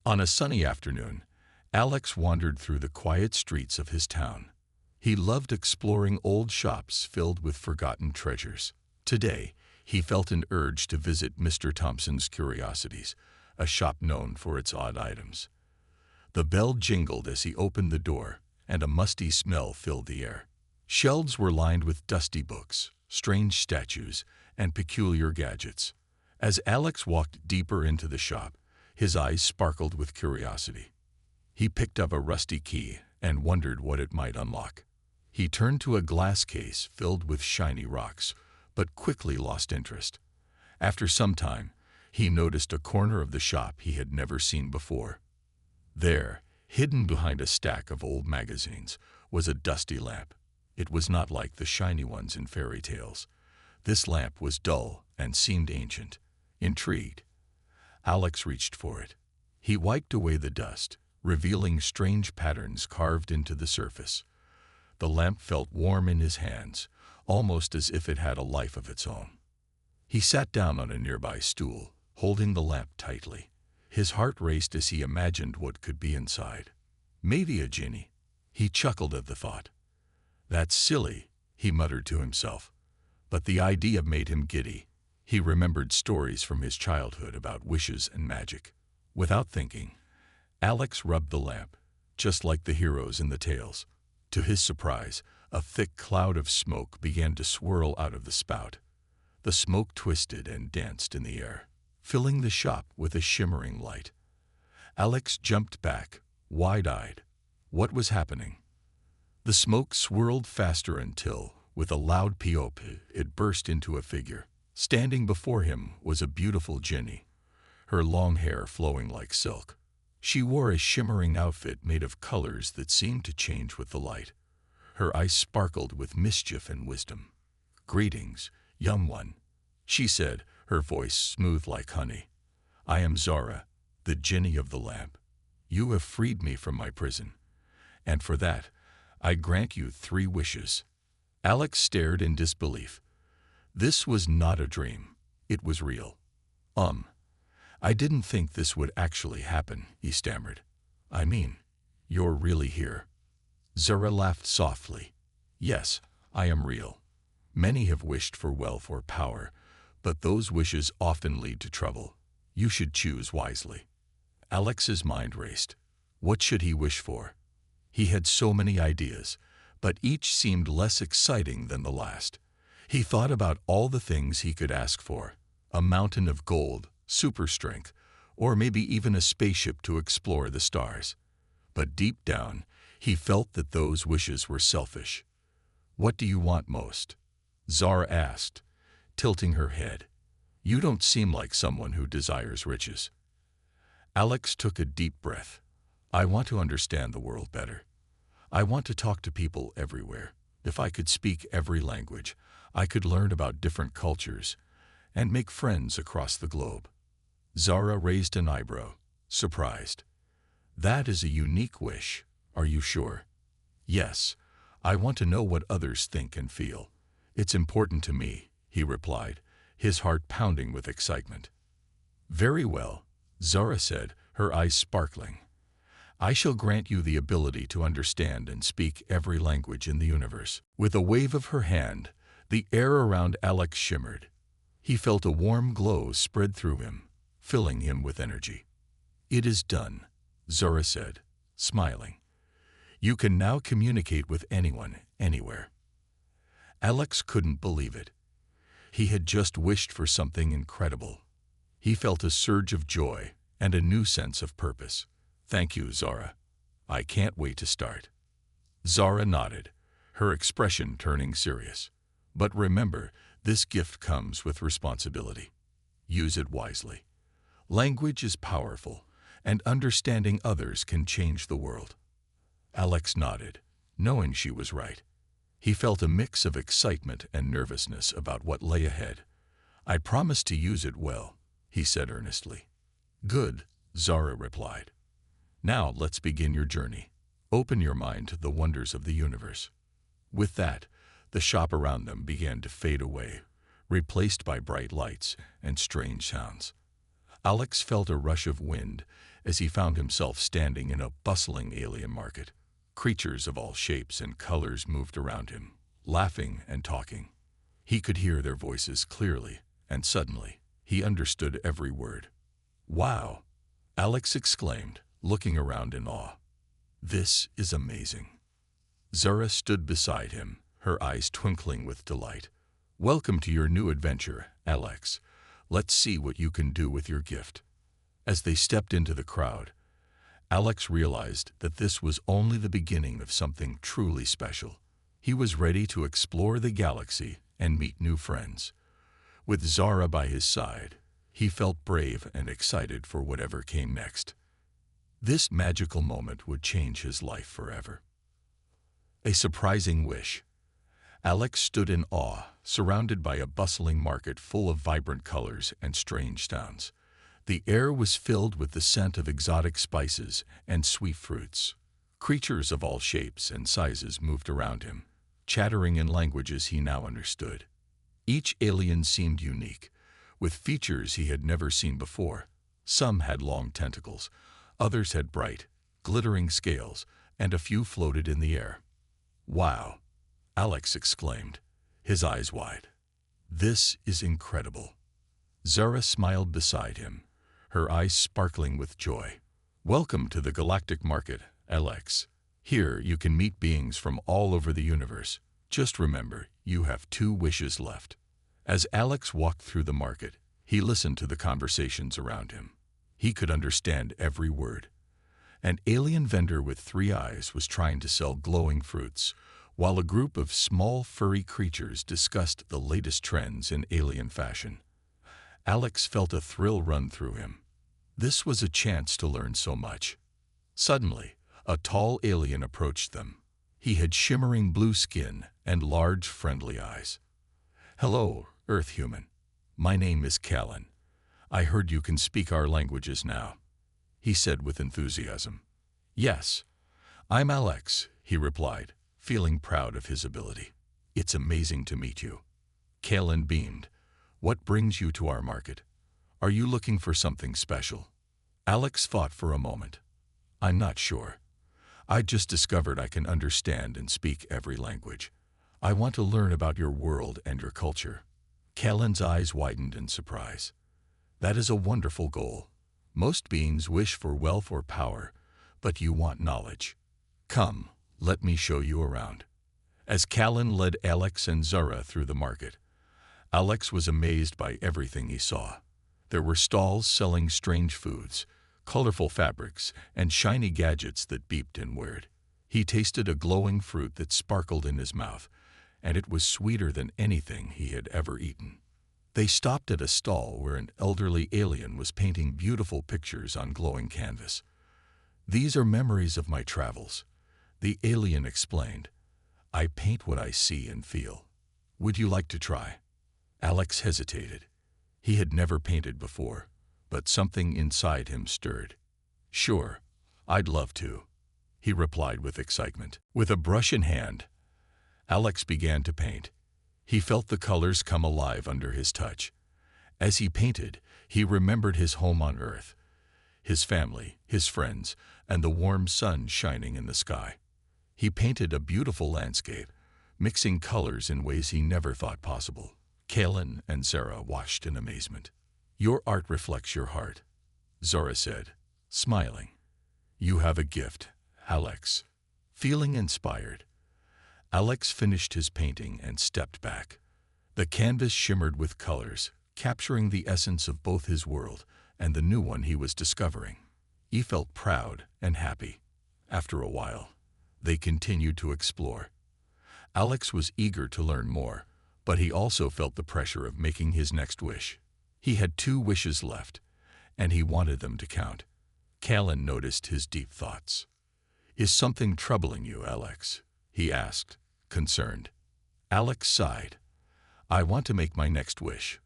On a sunny afternoon, Alex wandered through the quiet streets of his town. He loved exploring old shops filled with forgotten treasures. Today, he felt an urge to visit Mr. Thompson's Curiosities, a shop known for its odd items. The bell jingled as he opened the door, and a musty smell filled the air. Shelves were lined with dusty books, strange statues, and peculiar gadgets. As Alex walked deeper into the shop, his eyes sparkled with curiosity. He picked up a rusty key and wondered what it might unlock. He turned to a glass case filled with shiny rocks, but quickly lost interest. After some time, he noticed a corner of the shop he had never seen before. There, hidden behind a stack of old magazines, was a dusty lamp. It was not like the shiny ones in fairy tales. This lamp was dull and seemed ancient. Intrigued, Alex reached for it. He wiped away the dust, revealing strange patterns carved into the surface. The lamp felt warm in his hands, almost as if it had a life of its own. He sat down on a nearby stool, holding the lamp tightly. His heart raced as he imagined what could be inside. Maybe a genie. He chuckled at the thought. "That's silly," he muttered to himself. But the idea made him giddy. He remembered stories from his childhood about wishes and magic. Without thinking, Alex rubbed the lamp, just like the heroes in the tales. To his surprise, a thick cloud of smoke began to swirl out of the spout. The smoke twisted and danced in the air, filling the shop with a shimmering light. Alex jumped back, wide-eyed. What was happening? The smoke swirled faster until, with a loud peop, it burst into a figure. Standing before him was a beautiful Genie, her long hair flowing like silk. She wore a shimmering outfit made of colors that seemed to change with the light. Her eyes sparkled with mischief and wisdom. "Greetings, young one," she said, her voice smooth like honey. "I am Zara, the Genie of the lamp. You have freed me from my prison, and for that, I grant you 3 wishes." Alex stared in disbelief. This was not a dream. It was real. I didn't think this would actually happen," he stammered. "I mean, you're really here." Zara laughed softly. "Yes, I am real. Many have wished for wealth or power, but those wishes often lead to trouble. You should choose wisely." Alex's mind raced. What should he wish for? He had so many ideas, but each seemed less exciting than the last. He thought about all the things he could ask for: a mountain of gold, super strength, or maybe even a spaceship to explore the stars. But deep down, he felt that those wishes were selfish. "What do you want most?" Zara asked, tilting her head. "You don't seem like someone who desires riches." Alex took a deep breath. "I want to understand the world better. I want to talk to people everywhere. If I could speak every language, I could learn about different cultures and make friends across the globe." Zara raised an eyebrow, surprised. "That is a unique wish. Are you sure?" "Yes, I want to know what others think and feel. It's important to me," he replied, his heart pounding with excitement. "Very well," Zara said, her eyes sparkling. "I shall grant you the ability to understand and speak every language in the universe." With a wave of her hand, the air around Alex shimmered. He felt a warm glow spread through him, filling him with energy. "It is done," Zara said, smiling. "You can now communicate with anyone, anywhere." Alex couldn't believe it. He had just wished for something incredible. He felt a surge of joy and a new sense of purpose. "Thank you, Zara. I can't wait to start." Zara nodded, her expression turning serious. "But remember, this gift comes with responsibility. Use it wisely. Language is powerful, and understanding others can change the world." Alex nodded, knowing she was right. He felt a mix of excitement and nervousness about what lay ahead. "I promise to use it well," he said earnestly. "Good," Zara replied. "Now let's begin your journey. Open your mind to the wonders of the universe." With that, the shop around them began to fade away, replaced by bright lights and strange sounds. Alex felt a rush of wind as he found himself standing in a bustling alien market. Creatures of all shapes and colors moved around him, laughing and talking. He could hear their voices clearly, and suddenly, he understood every word. "Wow!" Alex exclaimed, looking around in awe. "This is amazing." Zara stood beside him, her eyes twinkling with delight. "Welcome to your new adventure, Alex. Let's see what you can do with your gift." As they stepped into the crowd, Alex realized that this was only the beginning of something truly special. He was ready to explore the galaxy and meet new friends. With Zara by his side, he felt brave and excited for whatever came next. This magical moment would change his life forever. A surprising wish. Alex stood in awe, surrounded by a bustling market full of vibrant colors and strange sounds. The air was filled with the scent of exotic spices and sweet fruits. Creatures of all shapes and sizes moved around him, chattering in languages he now understood. Each alien seemed unique, with features he had never seen before. Some had long tentacles, others had bright, glittering scales, and a few floated in the air. "Wow!" Alex exclaimed, his eyes wide. "This is incredible." Zara smiled beside him, her eyes sparkling with joy. "Welcome to the Galactic Market, Alex. Here you can meet beings from all over the universe. Just remember, you have 2 wishes left." As Alex walked through the market, he listened to the conversations around him. He could understand every word. An alien vendor with 3 eyes was trying to sell glowing fruits, while a group of small furry creatures discussed the latest trends in alien fashion. Alex felt a thrill run through him. This was a chance to learn so much. Suddenly, a tall alien approached them. He had shimmering blue skin and large, friendly eyes. "Hello, Earth human. My name is Callan. I heard you can speak our languages now," he said with enthusiasm. "Yes, I'm Alex," he replied, feeling proud of his ability. "It's amazing to meet you." Callan beamed. "What brings you to our market? Are you looking for something special?" Alex thought for a moment. "I'm not sure. I just discovered I can understand and speak every language. I want to learn about your world and your culture." Callan's eyes widened in surprise. "That is a wonderful goal. Most beings wish for wealth or power, but you want knowledge. Come, let me show you around." As Callan led Alex and Zara through the market, Alex was amazed by everything he saw. There were stalls selling strange foods, colorful fabrics, and shiny gadgets that beeped and whirred. He tasted a glowing fruit that sparkled in his mouth, and it was sweeter than anything he had ever eaten. They stopped at a stall where an elderly alien was painting beautiful pictures on glowing canvas. "These are memories of my travels," the alien explained. "I paint what I see and feel. Would you like to try?" Alex hesitated. He had never painted before, but something inside him stirred. "Sure, I'd love to," he replied with excitement. With a brush in hand, Alex began to paint. He felt the colors come alive under his touch. As he painted, he remembered his home on Earth, his family, his friends, and the warm sun shining in the sky. He painted a beautiful landscape, mixing colors in ways he never thought possible. Callan and Zara watched in amazement. "Your art reflects your heart," Zara said, smiling. "You have a gift, Alex." Feeling inspired, Alex finished his painting and stepped back. The canvas shimmered with colors, capturing the essence of both his world and the new one he was discovering. He felt proud and happy. After a while, they continued to explore. Alex was eager to learn more, but he also felt the pressure of making his next wish. He had 2 wishes left, and he wanted them to count. Callan noticed his deep thoughts. "Is something troubling you, Alex?" he asked, concerned. Alex sighed. "I want to make my next wish,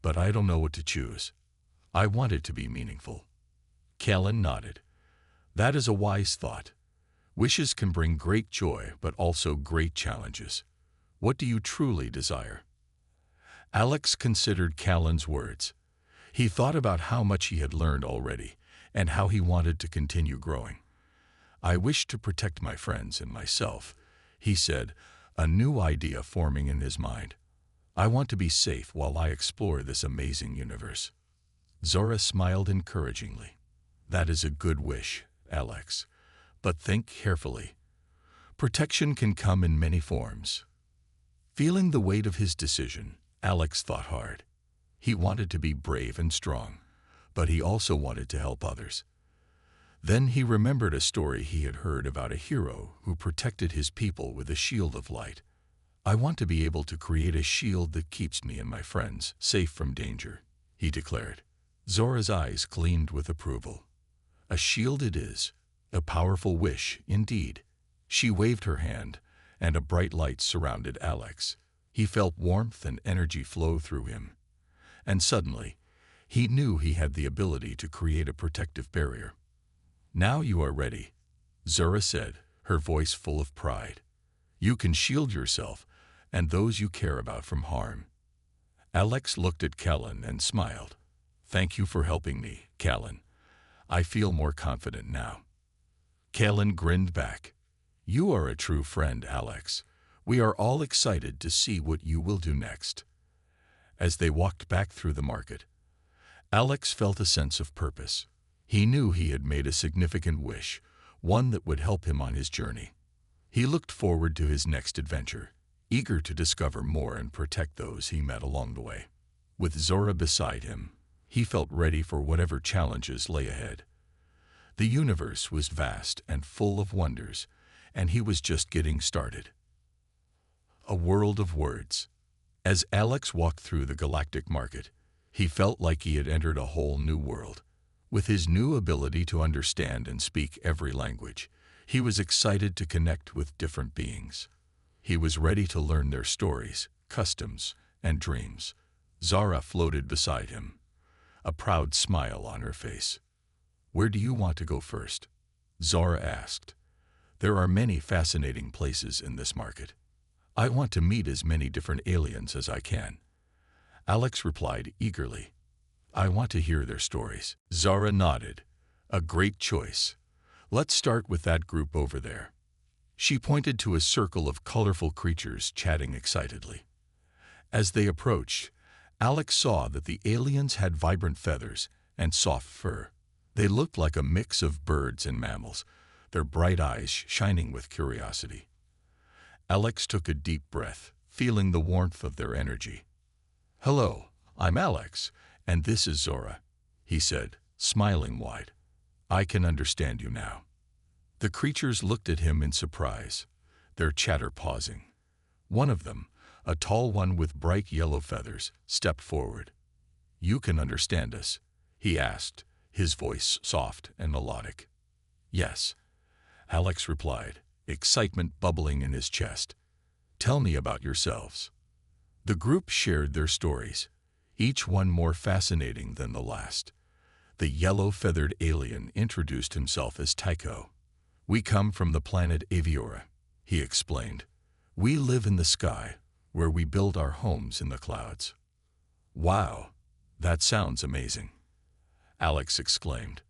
but I don't know what to choose. I want it to be meaningful." Callan nodded. "That is a wise thought. Wishes can bring great joy, but also great challenges. What do you truly desire?" Alex considered Callan's words. He thought about how much he had learned already and how he wanted to continue growing. "I wish to protect my friends and myself," he said, a new idea forming in his mind. "I want to be safe while I explore this amazing universe." Zora smiled encouragingly. "That is a good wish, Alex. But think carefully. Protection can come in many forms." Feeling the weight of his decision, Alex thought hard. He wanted to be brave and strong, but he also wanted to help others. Then he remembered a story he had heard about a hero who protected his people with a shield of light. "I want to be able to create a shield that keeps me and my friends safe from danger," he declared. Zora's eyes gleamed with approval. "A shield it is. A powerful wish, indeed." She waved her hand, and a bright light surrounded Alex. He felt warmth and energy flow through him. And suddenly, he knew he had the ability to create a protective barrier. "Now you are ready," Zora said, her voice full of pride. "You can shield yourself and those you care about from harm." Alex looked at Callan and smiled. "Thank you for helping me, Callan. I feel more confident now." Callan grinned back. "You are a true friend, Alex. We are all excited to see what you will do next." As they walked back through the market, Alex felt a sense of purpose. He knew he had made a significant wish, one that would help him on his journey. He looked forward to his next adventure, eager to discover more and protect those he met along the way. With Zora beside him, he felt ready for whatever challenges lay ahead. The universe was vast and full of wonders, and he was just getting started. A world of words. As Alex walked through the galactic market, he felt like he had entered a whole new world. With his new ability to understand and speak every language, he was excited to connect with different beings. He was ready to learn their stories, customs, and dreams. Zara floated beside him, a proud smile on her face. "Where do you want to go first?" Zara asked. "There are many fascinating places in this market. I want to meet as many different aliens as I can." Alex replied eagerly. "I want to hear their stories." Zara nodded. "A great choice. Let's start with that group over there." She pointed to a circle of colorful creatures chatting excitedly. As they approached, Alex saw that the aliens had vibrant feathers and soft fur. They looked like a mix of birds and mammals, their bright eyes shining with curiosity. Alex took a deep breath, feeling the warmth of their energy. "Hello, I'm Alex, and this is Zora," he said, smiling wide. "I can understand you now." The creatures looked at him in surprise, their chatter pausing. One of them, a tall one with bright yellow feathers, stepped forward. "You can understand us?" he asked, his voice soft and melodic. "Yes," Alex replied, excitement bubbling in his chest. "Tell me about yourselves." The group shared their stories, each one more fascinating than the last. The yellow-feathered alien introduced himself as Tycho. "We come from the planet Aviora," he explained. "We live in the sky, where we build our homes in the clouds." "Wow, that sounds amazing," Alex exclaimed.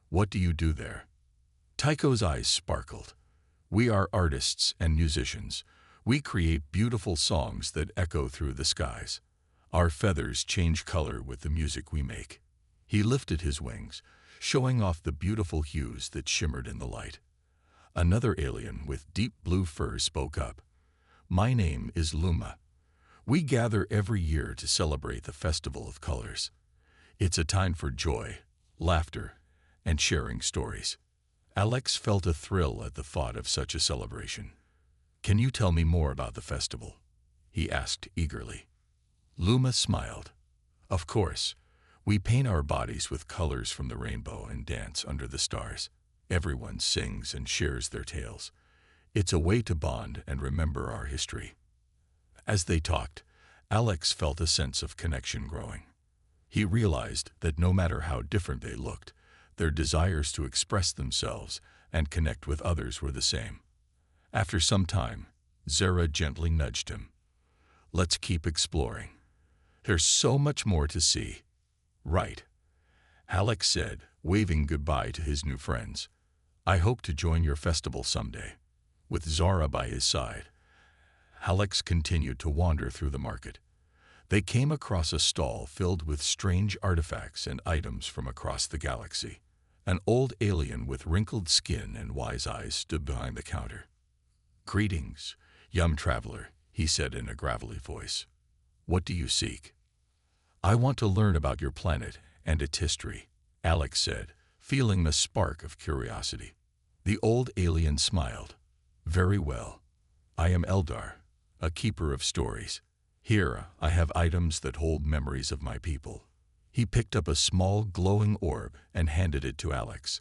"What do you do there?" Tycho's eyes sparkled. "We are artists and musicians. We create beautiful songs that echo through the skies. Our feathers change color with the music we make." He lifted his wings, showing off the beautiful hues that shimmered in the light. Another alien with deep blue fur spoke up. "My name is Luma. We gather every year to celebrate the Festival of Colors. It's a time for joy, laughter, and sharing stories." Alex felt a thrill at the thought of such a celebration. "Can you tell me more about the festival?" he asked eagerly. Luma smiled. "Of course. We paint our bodies with colors from the rainbow and dance under the stars. Everyone sings and shares their tales. It's a way to bond and remember our history." As they talked, Alex felt a sense of connection growing. He realized that no matter how different they looked, their desires to express themselves and connect with others were the same. After some time, Zara gently nudged him. "Let's keep exploring. There's so much more to see." Right, Alex said, waving goodbye to his new friends. I hope to join your festival someday. With Zara by his side, Alex continued to wander through the market. They came across a stall filled with strange artifacts and items from across the galaxy. An old alien with wrinkled skin and wise eyes stood behind the counter. Greetings, young traveler, he said in a gravelly voice. What do you seek? I want to learn about your planet and its history, Alex said, feeling a spark of curiosity. The old alien smiled. Very well. I am Eldar, a keeper of stories. Here I have items that hold memories of my people. He picked up a small glowing orb and handed it to Alex.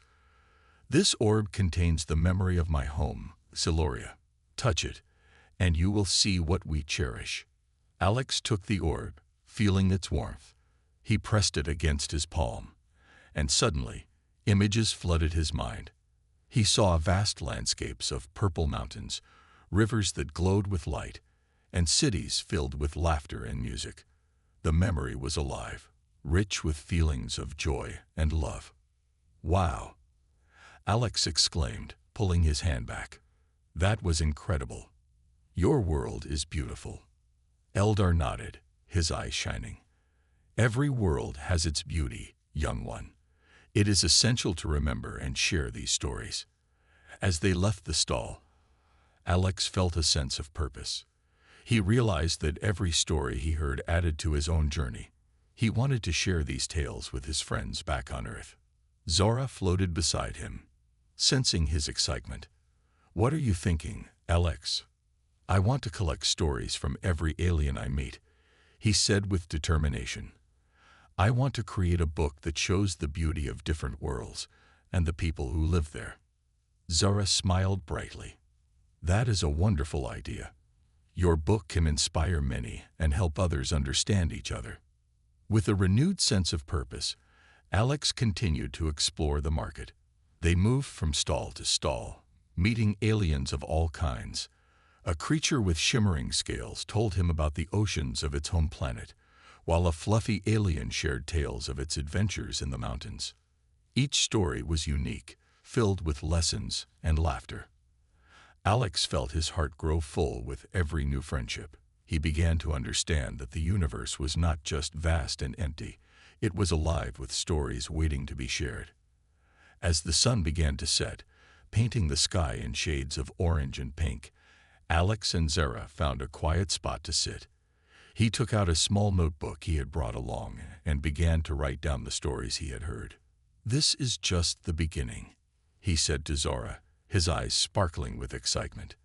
This orb contains the memory of my home, Siloria. Touch it, and you will see what we cherish. Alex took the orb, feeling its warmth. He pressed it against his palm, and suddenly, images flooded his mind. He saw vast landscapes of purple mountains, rivers that glowed with light, and cities filled with laughter and music. The memory was alive, rich with feelings of joy and love. Wow! Alex exclaimed, pulling his hand back. That was incredible. Your world is beautiful. Eldar nodded, his eyes shining. Every world has its beauty, young one. It is essential to remember and share these stories. As they left the stall, Alex felt a sense of purpose. He realized that every story he heard added to his own journey. He wanted to share these tales with his friends back on Earth. Zora floated beside him, sensing his excitement. What are you thinking, Alex? I want to collect stories from every alien I meet, he said with determination. I want to create a book that shows the beauty of different worlds and the people who live there. Zara smiled brightly. That is a wonderful idea. Your book can inspire many and help others understand each other. With a renewed sense of purpose, Alex continued to explore the market. They moved from stall to stall, meeting aliens of all kinds. A creature with shimmering scales told him about the oceans of its home planet, while a fluffy alien shared tales of its adventures in the mountains. Each story was unique, filled with lessons and laughter. Alex felt his heart grow full with every new friendship. He began to understand that the universe was not just vast and empty, it was alive with stories waiting to be shared. As the sun began to set, painting the sky in shades of orange and pink, Alex and Zara found a quiet spot to sit. He took out a small notebook he had brought along and began to write down the stories he had heard. This is just the beginning, he said to Zara, his eyes sparkling with excitement.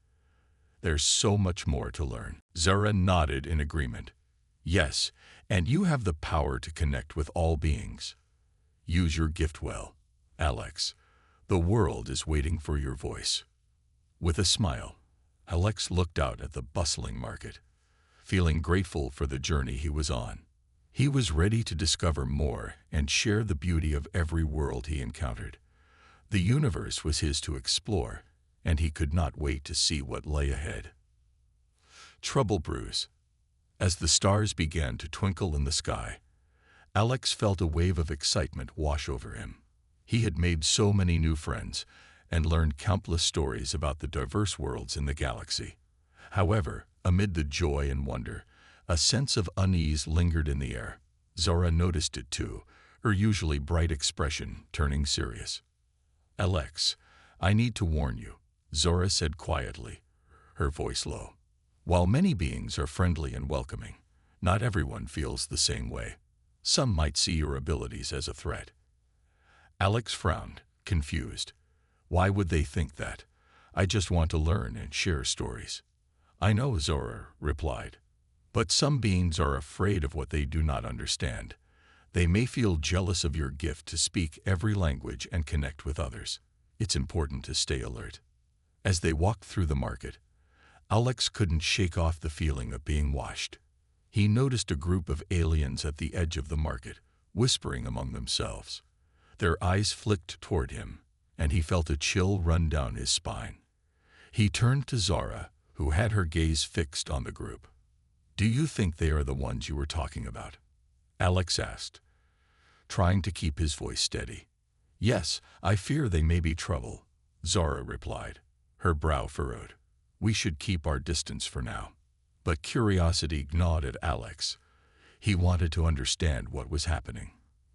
There's so much more to learn. Zara nodded in agreement. Yes, and you have the power to connect with all beings. Use your gift well, Alex. The world is waiting for your voice. With a smile, Alex looked out at the bustling market, feeling grateful for the journey he was on. He was ready to discover more and share the beauty of every world he encountered. The universe was his to explore, and he could not wait to see what lay ahead. Trouble brews. As the stars began to twinkle in the sky, Alex felt a wave of excitement wash over him. He had made so many new friends and learned countless stories about the diverse worlds in the galaxy. However, amid the joy and wonder, a sense of unease lingered in the air. Zora noticed it too, her usually bright expression turning serious. Alex, I need to warn you, Zora said quietly, her voice low. While many beings are friendly and welcoming, not everyone feels the same way. Some might see your abilities as a threat. Alex frowned, confused. Why would they think that? I just want to learn and share stories. I know, Zora replied. But some beings are afraid of what they do not understand. They may feel jealous of your gift to speak every language and connect with others. It's important to stay alert. As they walked through the market, Alex couldn't shake off the feeling of being watched. He noticed a group of aliens at the edge of the market, whispering among themselves. Their eyes flicked toward him, and he felt a chill run down his spine. He turned to Zara, who had her gaze fixed on the group. Do you think they are the ones you were talking about? Alex asked. trying to keep his voice steady. "Yes, I fear they may be trouble," Zara replied, her brow furrowed. "We should keep our distance for now." But curiosity gnawed at Alex. He wanted to understand what was happening.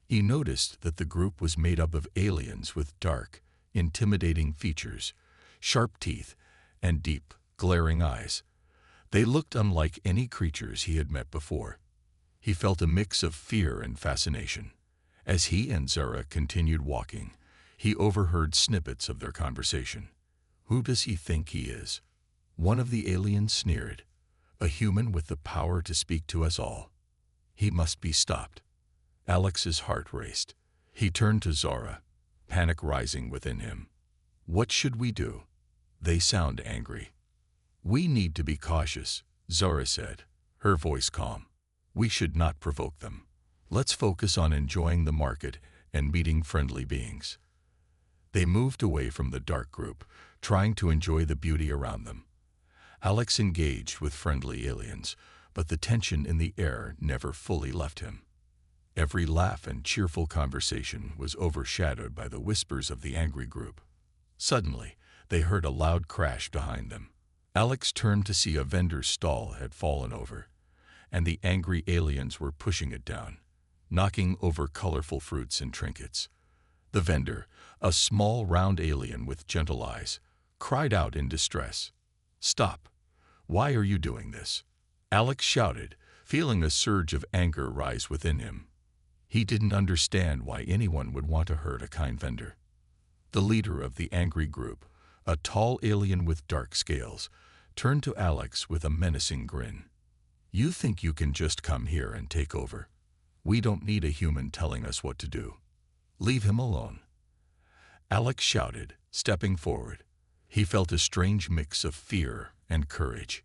He noticed that the group was made up of aliens with dark, intimidating features, sharp teeth, and deep, glaring eyes. They looked unlike any creatures he had met before. He felt a mix of fear and fascination. As he and Zara continued walking, he overheard snippets of their conversation. "Who does he think he is?" One of the aliens sneered. "A human with the power to speak to us all. He must be stopped." Alex's heart raced. He turned to Zara, panic rising within him. "What should we do? They sound angry." "We need to be cautious," Zara said, her voice calm. "We should not provoke them. Let's focus on enjoying the market and meeting friendly beings." They moved away from the dark group, trying to enjoy the beauty around them. Alex engaged with friendly aliens, but the tension in the air never fully left him. Every laugh and cheerful conversation was overshadowed by the whispers of the angry group. Suddenly, they heard a loud crash behind them. Alex turned to see a vendor's stall had fallen over, and the angry aliens were pushing it down, knocking over colorful fruits and trinkets. The vendor, a small round alien with gentle eyes, cried out in distress. "Stop! Why are you doing this?" Alex shouted, feeling a surge of anger rise within him. He didn't understand why anyone would want to hurt a kind vendor. The leader of the angry group, a tall alien with dark scales, turned to Alex with a menacing grin. "You think you can just come here and take over? We don't need a human telling us what to do. Leave him alone." Alex shouted, stepping forward. He felt a strange mix of fear and courage.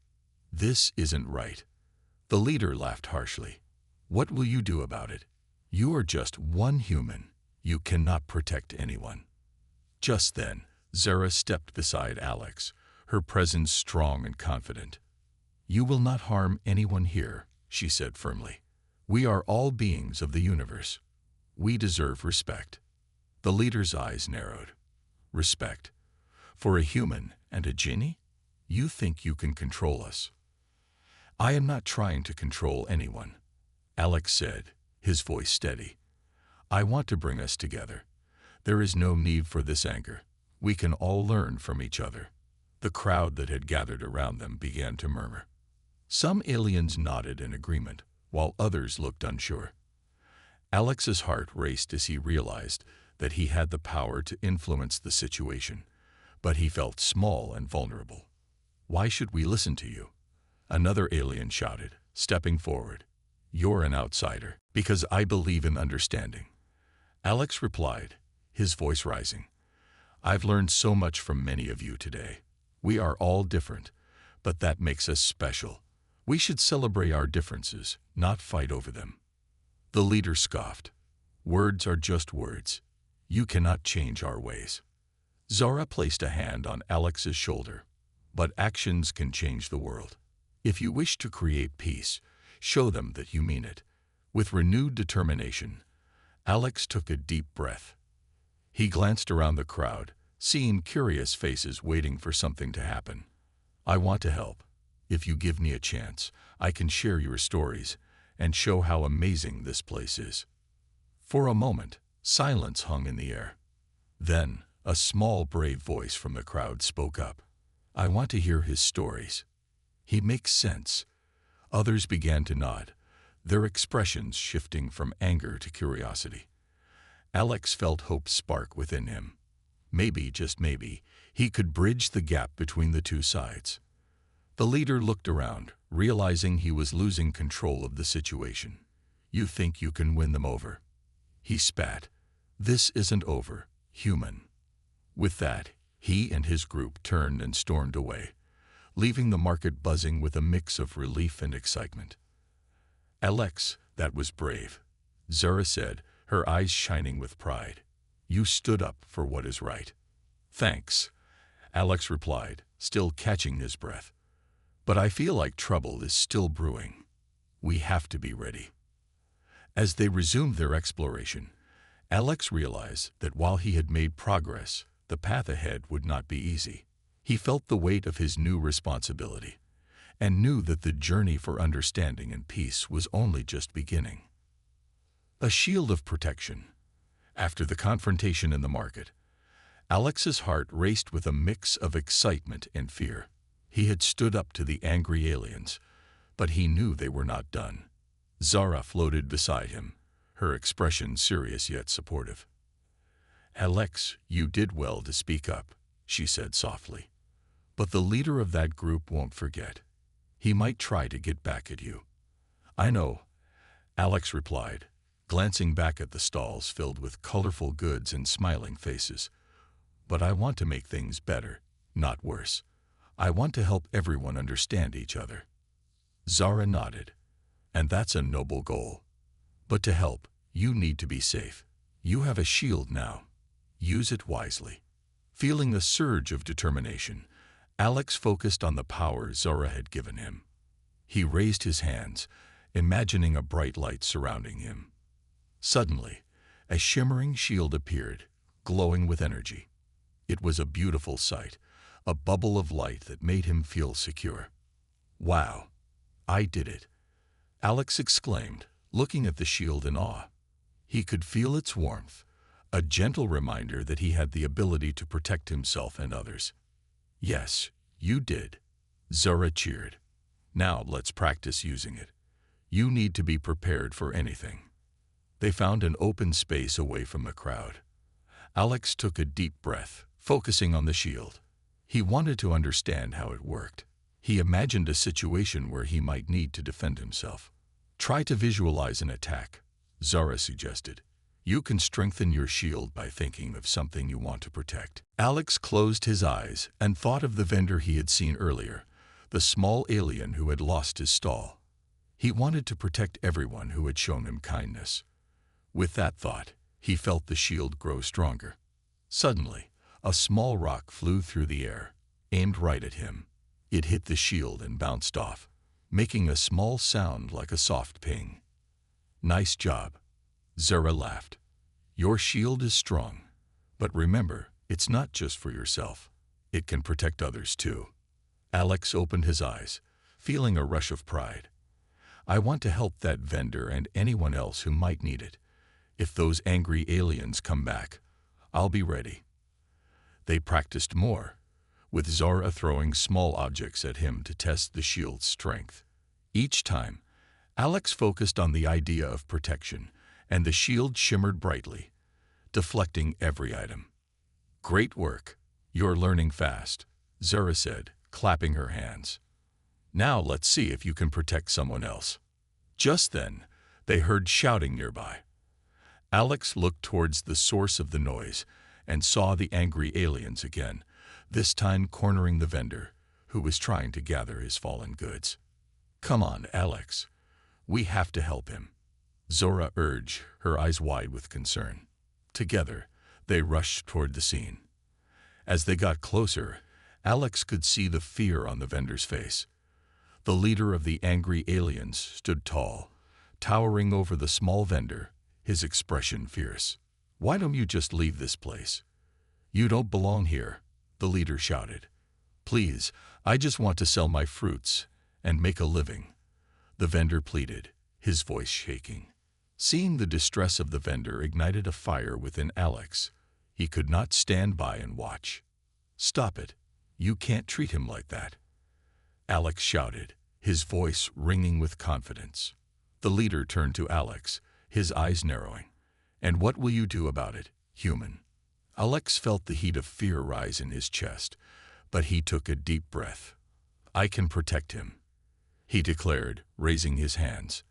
"This isn't right." The leader laughed harshly. "What will you do about it? You are just one human. You cannot protect anyone." Just then, Zara stepped beside Alex, her presence strong and confident. "You will not harm anyone here," she said firmly. "We are all beings of the universe. We deserve respect." The leader's eyes narrowed. "Respect? For a human and a genie? You think you can control us?" "I am not trying to control anyone," Alex said, his voice steady. "I want to bring us together. There is no need for this anger. We can all learn from each other." The crowd that had gathered around them began to murmur. Some aliens nodded in agreement, while others looked unsure. Alex's heart raced as he realized that he had the power to influence the situation, but he felt small and vulnerable. "Why should we listen to you?" Another alien shouted, stepping forward. "You're an outsider." "Because I believe in understanding," Alex replied, his voice rising. "I've learned so much from many of you today. We are all different, but that makes us special. We should celebrate our differences, not fight over them." The leader scoffed. "Words are just words. You cannot change our ways." Zara placed a hand on Alex's shoulder. "But actions can change the world. If you wish to create peace, show them that you mean it." With renewed determination, Alex took a deep breath. He glanced around the crowd, seeing curious faces waiting for something to happen. "I want to help. If you give me a chance, I can share your stories and show how amazing this place is." For a moment, silence hung in the air. Then, a small, brave voice from the crowd spoke up. "I want to hear his stories. He makes sense." Others began to nod, their expressions shifting from anger to curiosity. Alex felt hope spark within him. Maybe, just maybe, he could bridge the gap between the two sides. The leader looked around, realizing he was losing control of the situation. "You think you can win them over?" He spat. "This isn't over, human." With that, he and his group turned and stormed away, leaving the market buzzing with a mix of relief and excitement. "Alex, that was brave," Zara said, her eyes shining with pride. "You stood up for what is right." "Thanks," Alex replied, still catching his breath. "But I feel like trouble is still brewing. We have to be ready." As they resumed their exploration, Alex realized that while he had made progress, the path ahead would not be easy. He felt the weight of his new responsibility and knew that the journey for understanding and peace was only just beginning. A shield of protection. After the confrontation in the market, Alex's heart raced with a mix of excitement and fear. He had stood up to the angry aliens, but he knew they were not done. Zara floated beside him, her expression serious yet supportive. "Alex, you did well to speak up," she said softly. "But the leader of that group won't forget. He might try to get back at you." "I know," Alex replied, glancing back at the stalls filled with colorful goods and smiling faces. "But I want to make things better, not worse. I want to help everyone understand each other." Zara nodded. "And that's a noble goal. But to help, you need to be safe. You have a shield now. Use it wisely." Feeling a surge of determination, Alex focused on the power Zara had given him. He raised his hands, imagining a bright light surrounding him. Suddenly, a shimmering shield appeared, glowing with energy. It was a beautiful sight, a bubble of light that made him feel secure. "Wow, I did it," Alex exclaimed, looking at the shield in awe. He could feel its warmth, a gentle reminder that he had the ability to protect himself and others. "Yes, you did," Zara cheered. "Now let's practice using it. You need to be prepared for anything." They found an open space away from the crowd. Alex took a deep breath, focusing on the shield. He wanted to understand how it worked. He imagined a situation where he might need to defend himself. "Try to visualize an attack," Zara suggested. "You can strengthen your shield by thinking of something you want to protect." Alex closed his eyes and thought of the vendor he had seen earlier, the small alien who had lost his stall. He wanted to protect everyone who had shown him kindness. With that thought, he felt the shield grow stronger. Suddenly, a small rock flew through the air, aimed right at him. It hit the shield and bounced off, making a small sound like a soft ping. "Nice job," Zara laughed. "Your shield is strong, but remember, it's not just for yourself. It can protect others too." Alex opened his eyes, feeling a rush of pride. "I want to help that vendor and anyone else who might need it. If those angry aliens come back, I'll be ready." They practiced more, with Zara throwing small objects at him to test the shield's strength. Each time, Alex focused on the idea of protection, and the shield shimmered brightly, deflecting every item. "Great work. You're learning fast," Zara said, clapping her hands. "Now let's see if you can protect someone else." Just then, they heard shouting nearby. Alex looked towards the source of the noise and saw the angry aliens again, this time cornering the vendor, who was trying to gather his fallen goods. "Come on, Alex. We have to help him," Zora urged, her eyes wide with concern. Together, they rushed toward the scene. As they got closer, Alex could see the fear on the vendor's face. The leader of the angry aliens stood tall, towering over the small vendor, his expression fierce. "Why don't you just leave this place? You don't belong here," the leader shouted. "Please, I just want to sell my fruits and make a living," the vendor pleaded, his voice shaking. Seeing the distress of the vendor ignited a fire within Alex. He could not stand by and watch. "Stop it. You can't treat him like that," Alex shouted, his voice ringing with confidence. The leader turned to Alex, his eyes narrowing. "And what will you do about it, human?" Alex felt the heat of fear rise in his chest, but he took a deep breath. "I can protect him," he declared, raising his hands.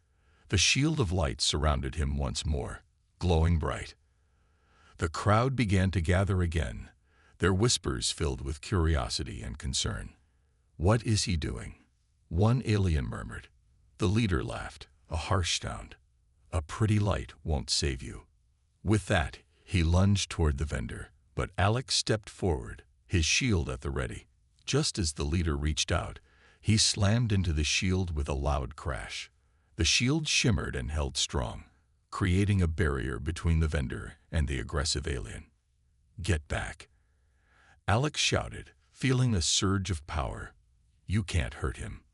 The shield of light surrounded him once more, glowing bright. The crowd began to gather again, their whispers filled with curiosity and concern. "What is he doing?" one alien murmured. The leader laughed, a harsh sound. "A pretty light won't save you." With that, he lunged toward the vendor, but Alex stepped forward, his shield at the ready. Just as the leader reached out, he slammed into the shield with a loud crash. The shield shimmered and held strong, creating a barrier between the vendor and the aggressive alien. "Get back!" Alex shouted, feeling a surge of power. "You can't hurt him."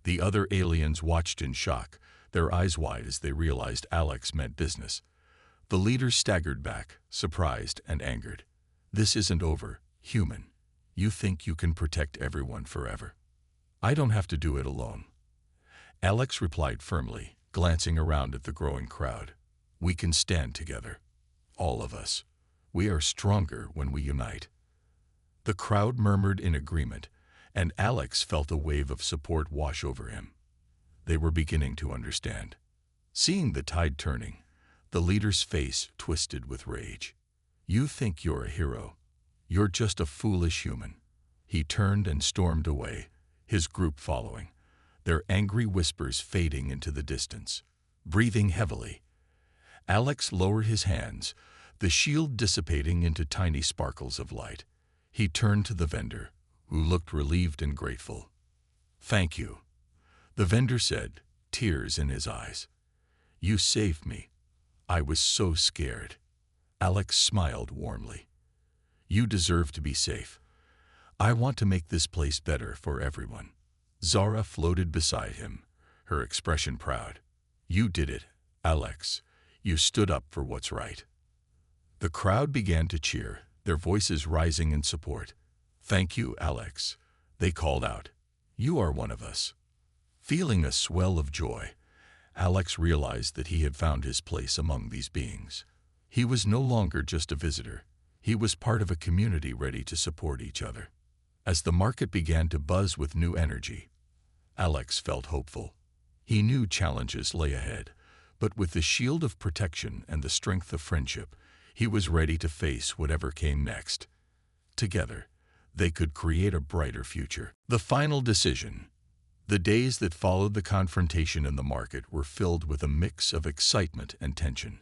The other aliens watched in shock, their eyes wide as they realized Alex meant business. The leader staggered back, surprised and angered. "This isn't over, human. You think you can protect everyone forever? I don't have to do it alone." Alex replied firmly, glancing around at the growing crowd. "We can stand together. All of us. We are stronger when we unite." The crowd murmured in agreement, and Alex felt a wave of support wash over him. They were beginning to understand. Seeing the tide turning, the leader's face twisted with rage. "You think you're a hero. You're just a foolish human." He turned and stormed away, his group following, their angry whispers fading into the distance. Breathing heavily, Alex lowered his hands, the shield dissipating into tiny sparkles of light. He turned to the vendor, who looked relieved and grateful. "Thank you," the vendor said, tears in his eyes. "You saved me. I was so scared." Alex smiled warmly. "You deserve to be safe. I want to make this place better for everyone." Zara floated beside him, her expression proud. "You did it, Alex. You stood up for what's right." The crowd began to cheer, their voices rising in support. "Thank you, Alex," they called out. "You are one of us." Feeling a swell of joy, Alex realized that he had found his place among these beings. He was no longer just a visitor. He was part of a community ready to support each other. As the market began to buzz with new energy, Alex felt hopeful. He knew challenges lay ahead, but with the shield of protection and the strength of friendship, he was ready to face whatever came next. Together, they could create a brighter future. The final decision. The days that followed the confrontation in the market were filled with a mix of excitement and tension.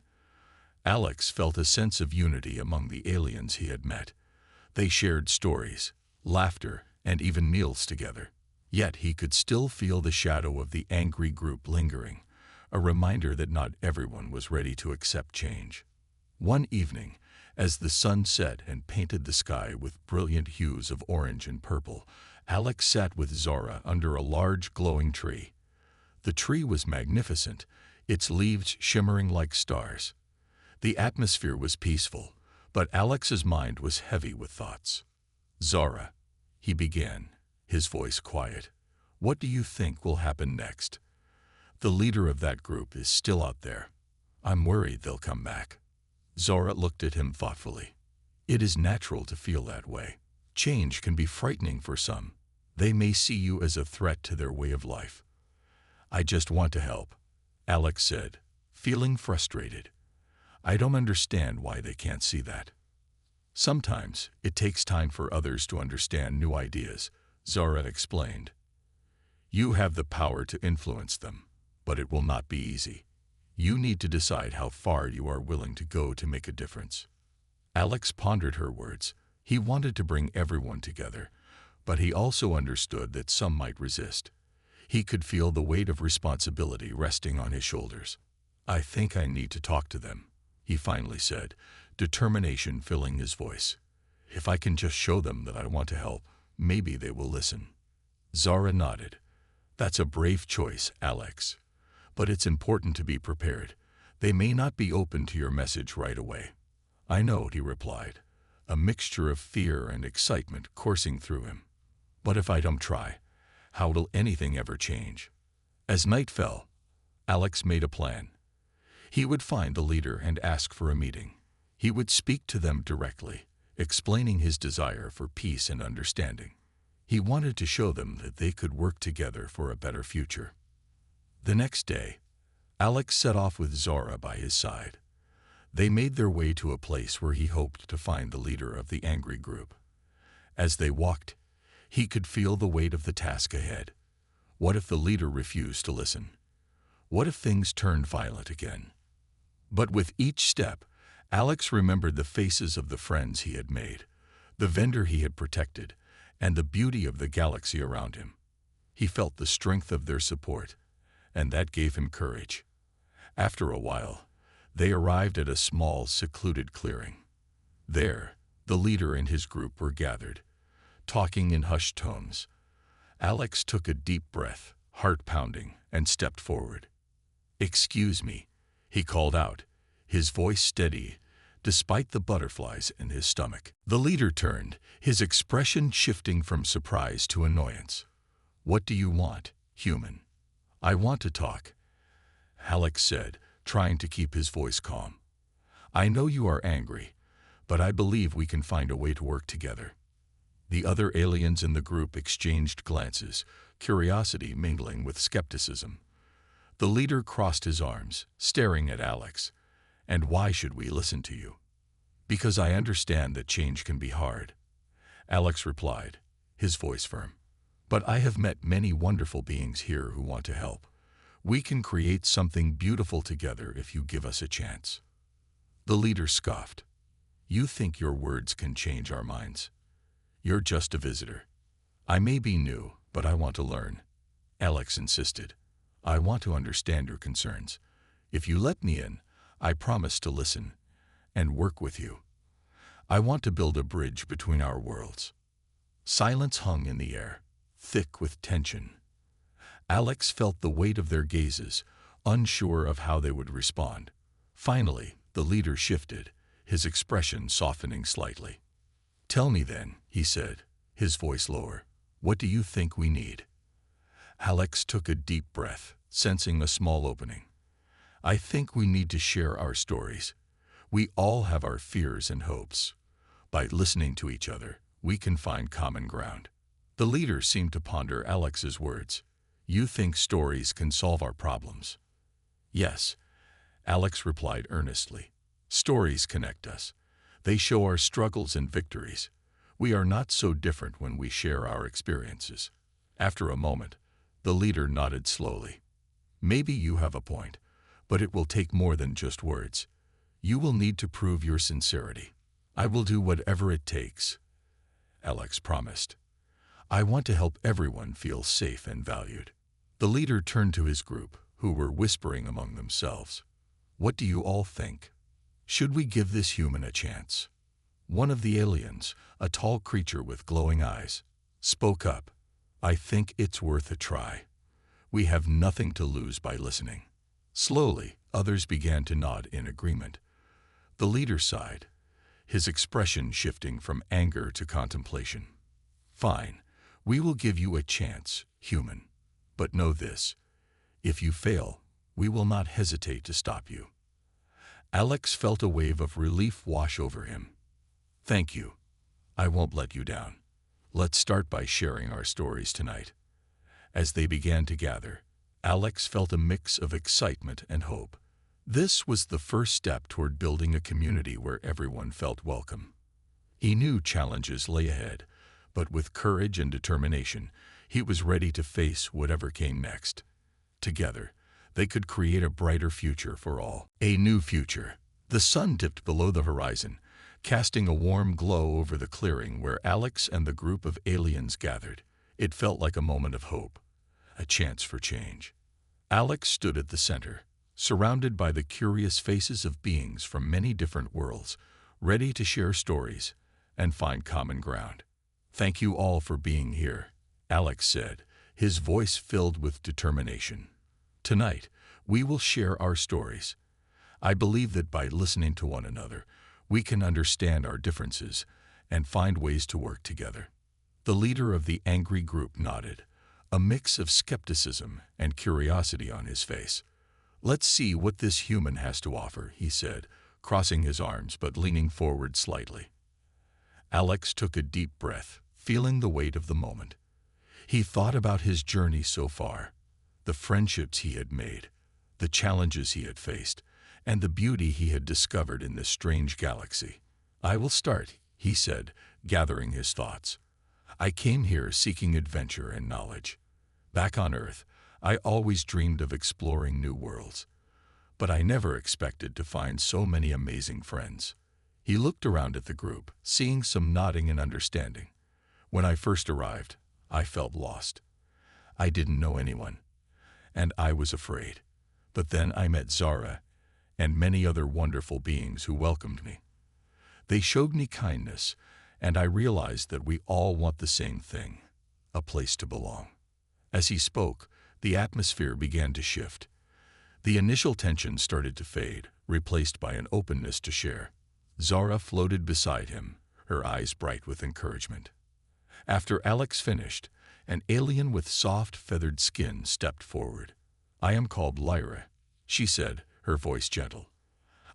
Alex felt a sense of unity among the aliens he had met. They shared stories, laughter, and even meals together. Yet he could still feel the shadow of the angry group lingering, a reminder that not everyone was ready to accept change. One evening, as the sun set and painted the sky with brilliant hues of orange and purple, Alex sat with Zara under a large glowing tree. The tree was magnificent, its leaves shimmering like stars. The atmosphere was peaceful, but Alex's mind was heavy with thoughts. "Zara," he began, his voice quiet, "what do you think will happen next? The leader of that group is still out there. I'm worried they'll come back." Zara looked at him thoughtfully. "It is natural to feel that way. Change can be frightening for some. They may see you as a threat to their way of life." "I just want to help," Alex said, feeling frustrated. "I don't understand why they can't see that." "Sometimes it takes time for others to understand new ideas," Zara explained. "You have the power to influence them, but it will not be easy. You need to decide how far you are willing to go to make a difference." Alex pondered her words. He wanted to bring everyone together, but he also understood that some might resist. He could feel the weight of responsibility resting on his shoulders. "I think I need to talk to them," he finally said, determination filling his voice. "If I can just show them that I want to help, maybe they will listen." Zara nodded. "That's a brave choice, Alex. But it's important to be prepared. They may not be open to your message right away." "I know," he replied, a mixture of fear and excitement coursing through him. "But if I don't try, how will anything ever change?" As night fell, Alex made a plan. He would find the leader and ask for a meeting. He would speak to them directly, explaining his desire for peace and understanding. He wanted to show them that they could work together for a better future. The next day, Alex set off with Zara by his side. They made their way to a place where he hoped to find the leader of the angry group. As they walked, he could feel the weight of the task ahead. What if the leader refused to listen? What if things turned violent again? But with each step, Alex remembered the faces of the friends he had made, the vendor he had protected, and the beauty of the galaxy around him. He felt the strength of their support, and that gave him courage. After a while, They arrived at a small, secluded clearing. There, the leader and his group were gathered, talking in hushed tones. Alex took a deep breath, heart pounding, and stepped forward. "Excuse me," he called out, his voice steady, despite the butterflies in his stomach. The leader turned, his expression shifting from surprise to annoyance. "What do you want, human?" "I want to talk," Alex said, trying to keep his voice calm. "I know you are angry, but I believe we can find a way to work together." The other aliens in the group exchanged glances, curiosity mingling with skepticism. The leader crossed his arms, staring at Alex. "And why should we listen to you?" "Because I understand that change can be hard," Alex replied, his voice firm. "But I have met many wonderful beings here who want to help. We can create something beautiful together if you give us a chance." The leader scoffed. "You think your words can change our minds? You're just a visitor." "I may be new, but I want to learn," Alex insisted. "I want to understand your concerns. If you let me in, I promise to listen and work with you. I want to build a bridge between our worlds." Silence hung in the air, thick with tension. Alex felt the weight of their gazes, unsure of how they would respond. Finally, the leader shifted, his expression softening slightly. "Tell me then," he said, his voice lower. "What do you think we need?" Alex took a deep breath, sensing a small opening. "I think we need to share our stories. We all have our fears and hopes. By listening to each other, we can find common ground." The leader seemed to ponder Alex's words. "You think stories can solve our problems?" "Yes," Alex replied earnestly. "Stories connect us. They show our struggles and victories. We are not so different when we share our experiences." After a moment, the leader nodded slowly. "Maybe you have a point, but it will take more than just words. You will need to prove your sincerity." "I will do whatever it takes," Alex promised. "I want to help everyone feel safe and valued." The leader turned to his group, who were whispering among themselves. "What do you all think? Should we give this human a chance?" One of the aliens, a tall creature with glowing eyes, spoke up. "I think it's worth a try. We have nothing to lose by listening." Slowly, others began to nod in agreement. The leader sighed, his expression shifting from anger to contemplation. "Fine, we will give you a chance, human. But know this, if you fail, we will not hesitate to stop you." Alex felt a wave of relief wash over him. "Thank you. I won't let you down. Let's start by sharing our stories tonight." As they began to gather, Alex felt a mix of excitement and hope. This was the first step toward building a community where everyone felt welcome. He knew challenges lay ahead, but with courage and determination, he was ready to face whatever came next. Together, they could create a brighter future for all. A new future. The sun dipped below the horizon, casting a warm glow over the clearing where Alex and the group of aliens gathered. It felt like a moment of hope, a chance for change. Alex stood at the center, surrounded by the curious faces of beings from many different worlds, ready to share stories and find common ground. "Thank you all for being here," Alex said, his voice filled with determination. "Tonight, we will share our stories. I believe that by listening to one another, we can understand our differences and find ways to work together." The leader of the angry group nodded, a mix of skepticism and curiosity on his face. "Let's see what this human has to offer," he said, crossing his arms but leaning forward slightly. Alex took a deep breath, feeling the weight of the moment. He thought about his journey so far, the friendships he had made, the challenges he had faced, and the beauty he had discovered in this strange galaxy. "I will start," he said, gathering his thoughts. "I came here seeking adventure and knowledge. Back on Earth, I always dreamed of exploring new worlds, but I never expected to find so many amazing friends." He looked around at the group, seeing some nodding and understanding. "When I first arrived, I felt lost. I didn't know anyone, and I was afraid. But then I met Zara, and many other wonderful beings who welcomed me. They showed me kindness, and I realized that we all want the same thing, a place to belong. As he spoke, the atmosphere began to shift. The initial tension started to fade, replaced by an openness to share. Zara floated beside him, her eyes bright with encouragement. After Alex finished, an alien with soft, feathered skin stepped forward. "I am called Lyra," she said, her voice gentle.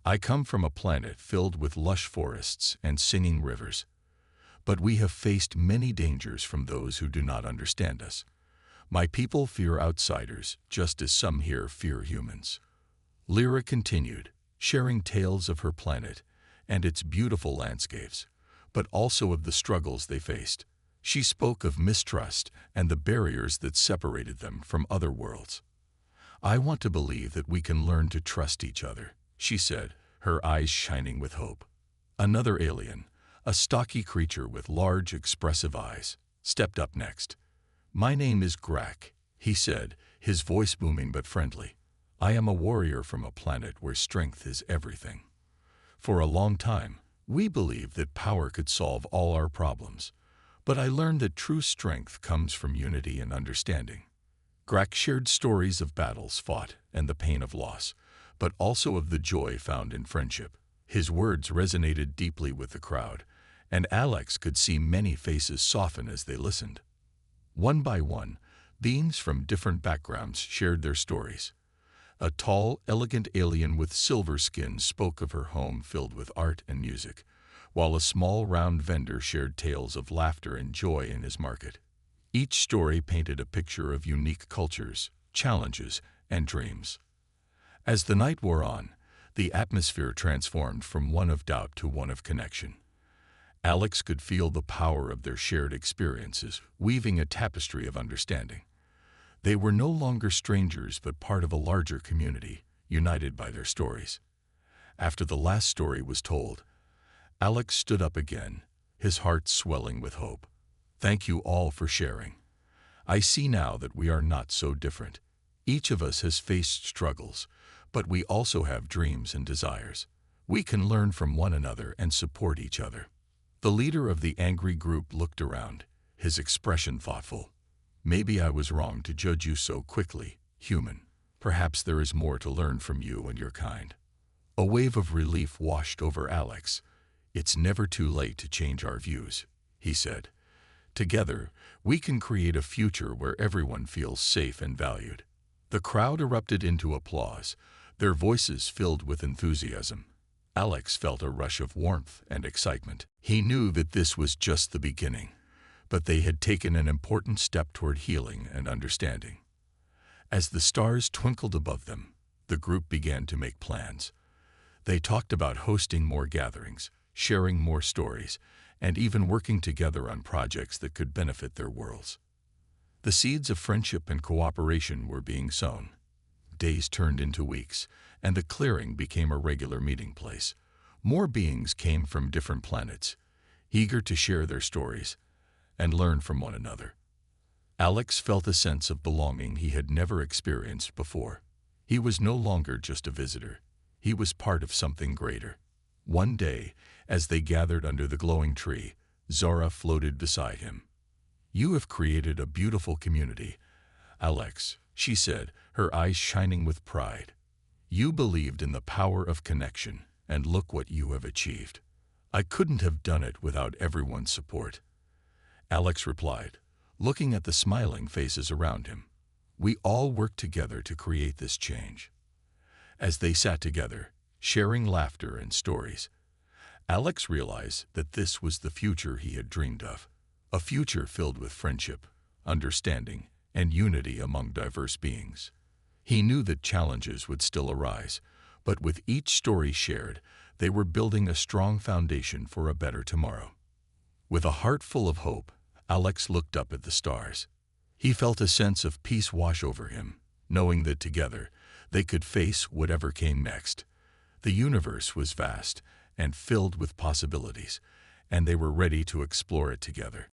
"I come from a planet filled with lush forests and singing rivers. But we have faced many dangers from those who do not understand us. My people fear outsiders, just as some here fear humans." Lyra continued, sharing tales of her planet and its beautiful landscapes, but also of the struggles they faced. She spoke of mistrust and the barriers that separated them from other worlds. "I want to believe that we can learn to trust each other," she said, her eyes shining with hope. Another alien, a stocky creature with large, expressive eyes, stepped up next. "My name is Grak," he said, his voice booming but friendly. "I am a warrior from a planet where strength is everything. For a long time, we believed that power could solve all our problems, but I learned that true strength comes from unity and understanding." Grak shared stories of battles fought and the pain of loss, but also of the joy found in friendship. His words resonated deeply with the crowd, and Alex could see many faces soften as they listened. One by one, beings from different backgrounds shared their stories. A tall, elegant alien with silver skin spoke of her home filled with art and music, while a small, round vendor shared tales of laughter and joy in his market. Each story painted a picture of unique cultures, challenges, and dreams. As the night wore on, the atmosphere transformed from one of doubt to one of connection. Alex could feel the power of their shared experiences, weaving a tapestry of understanding. They were no longer strangers but part of a larger community, united by their stories. After the last story was told, Alex stood up again, his heart swelling with hope. "Thank you all for sharing. I see now that we are not so different. Each of us has faced struggles, but we also have dreams and desires. We can learn from one another and support each other." The leader of the angry group looked around, his expression thoughtful. "Maybe I was wrong to judge you so quickly, human. Perhaps there is more to learn from you and your kind." A wave of relief washed over Alex. "It's never too late to change our views," he said. "Together, we can create a future where everyone feels safe and valued." The crowd erupted into applause, their voices filled with enthusiasm. Alex felt a rush of warmth and excitement. He knew that this was just the beginning, but they had taken an important step toward healing and understanding. As the stars twinkled above them, the group began to make plans. They talked about hosting more gatherings, sharing more stories, and even working together on projects that could benefit their worlds. The seeds of friendship and cooperation were being sown. Days turned into weeks, and the clearing became a regular meeting place. More beings came from different planets, eager to share their stories and learn from one another. Alex felt a sense of belonging he had never experienced before. He was no longer just a visitor. He was part of something greater. One day, as they gathered under the glowing tree, Zara floated beside him. "You have created a beautiful community, Alex," she said, her eyes shining with pride. "You believed in the power of connection, and look what you have achieved. I couldn't have done it without everyone's support." Alex replied, looking at the smiling faces around him. "We all worked together to create this change." As they sat together, sharing laughter and stories, Alex realized that this was the future he had dreamed of, a future filled with friendship, understanding, and unity among diverse beings. He knew that challenges would still arise, but with each story shared, they were building a strong foundation for a better tomorrow. With a heart full of hope, Alex looked up at the stars. He felt a sense of peace wash over him, knowing that together they could face whatever came next. The universe was vast and filled with possibilities, and they were ready to explore it together.